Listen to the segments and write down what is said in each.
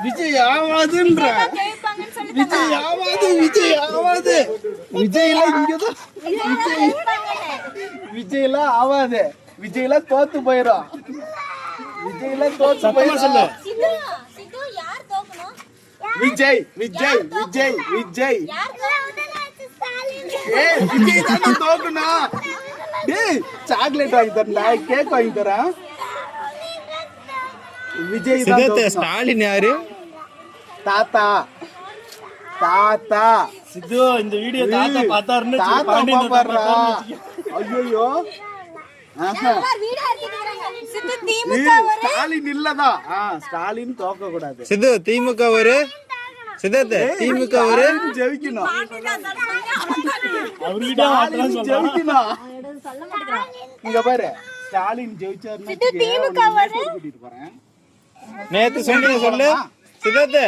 விஜய் ஆவாதுன்ற விஜய் ஆவாது விஜய் ஆவாது விஜய்லாம் இங்கதான் விஜய்லாம் ஆவாது விஜய்லாம் தோத்து போயிடும் விஜய்லாம் தோத்து போயிடும் விஜய் விஜய் விஜய் விஜய் விஜய் தான் தோக்கணும் டேய் சாக்லேட் வாங்கி தரேன்டா கேக் வாங்கி தரேன் விஜய் தான் ஸ்டாலின் யாரு தாத்தா தாத்தா சித்து இந்த வீடியோ தாத்தா பார்த்தாருன்னு தாத்தா பாப்பாரா ஐயோ ஸ்டாலின் இல்லதான் ஸ்டாலின் தோக்க கூடாது சித்து திமுக ஒரு சித்தார்த்த திமுக ஒரு ஜெயிக்கணும் அவர்கிட்ட ஜெயிக்கணும் இங்க பாரு ஸ்டாலின் ஜெயிச்சாருன்னு கூட்டிட்டு போறேன் நேத்து சொன்னீங்க சொல்லு சித்தார்த்த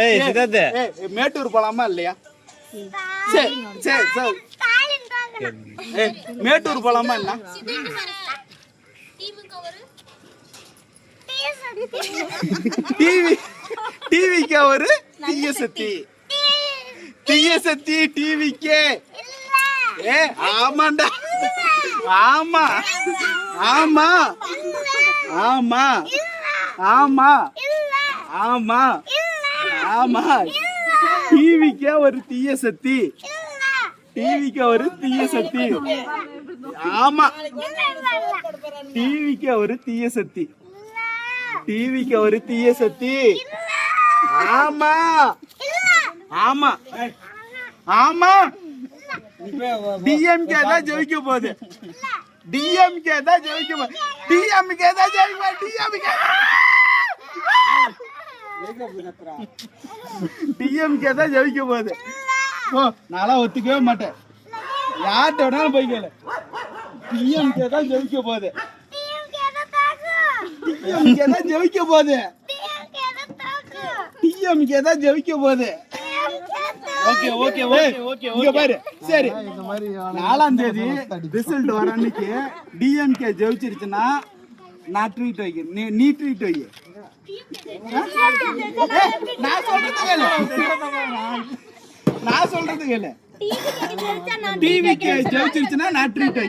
ஏய் சித்தார்த்த மேட்டூர் போலாமா இல்லையா சரி சரி சரி மேட்டூர் போலாமா இல்ல டிவி டிவிக்கு ஒரு தீய சக்தி டிவிக்கு ஆமாண்டா ஆமா ஆமா ஆமா ஆமா ஆமா ஆமா டிவிக்கு ஒரு தீய சக்தி டிவிக்கு ஒரு தீய சக்தி ஆமா டிவிக்கு ஒரு தீய சக்தி டிவிக்கு ஒரு தீய சக்தி ஆமா ஆமா ஆமா டிஎம்கே தான் ஜெயிக்க போகுது டிஎம்கே தான் ஜெயிக்க போகுது டிஎம்கே தான் ஜெயிக்க டிஎம்கே தான் ஜெயிக்க போகுது ஓ நான்லாம் ஒத்துக்கவே மாட்டேன் யார்கிட்ட வேணாலும் போய் கேளு டிஎம்கே தான் ஜெயிக்க போகுது டிஎம்கே தான் ஜெயிக்க போகுது டிஎம்கே தான் ஜெயிக்க போகுது ஓகே ஓகே ஓகே ஓகே இங்க பாரு சரி 4ஆம் தேதி ரிசல்ட் வர அன்னைக்கு டிஎம்கே ஜெயிச்சிருச்சுன்னா நான் ட்ரீட் வைக்கிறேன் நீ ட்ரீட் வை நான் சொல்றது கேளு டிவிக்கு ஜெயிச்சிருச்சுன்னா நான் ட்ரீட் வை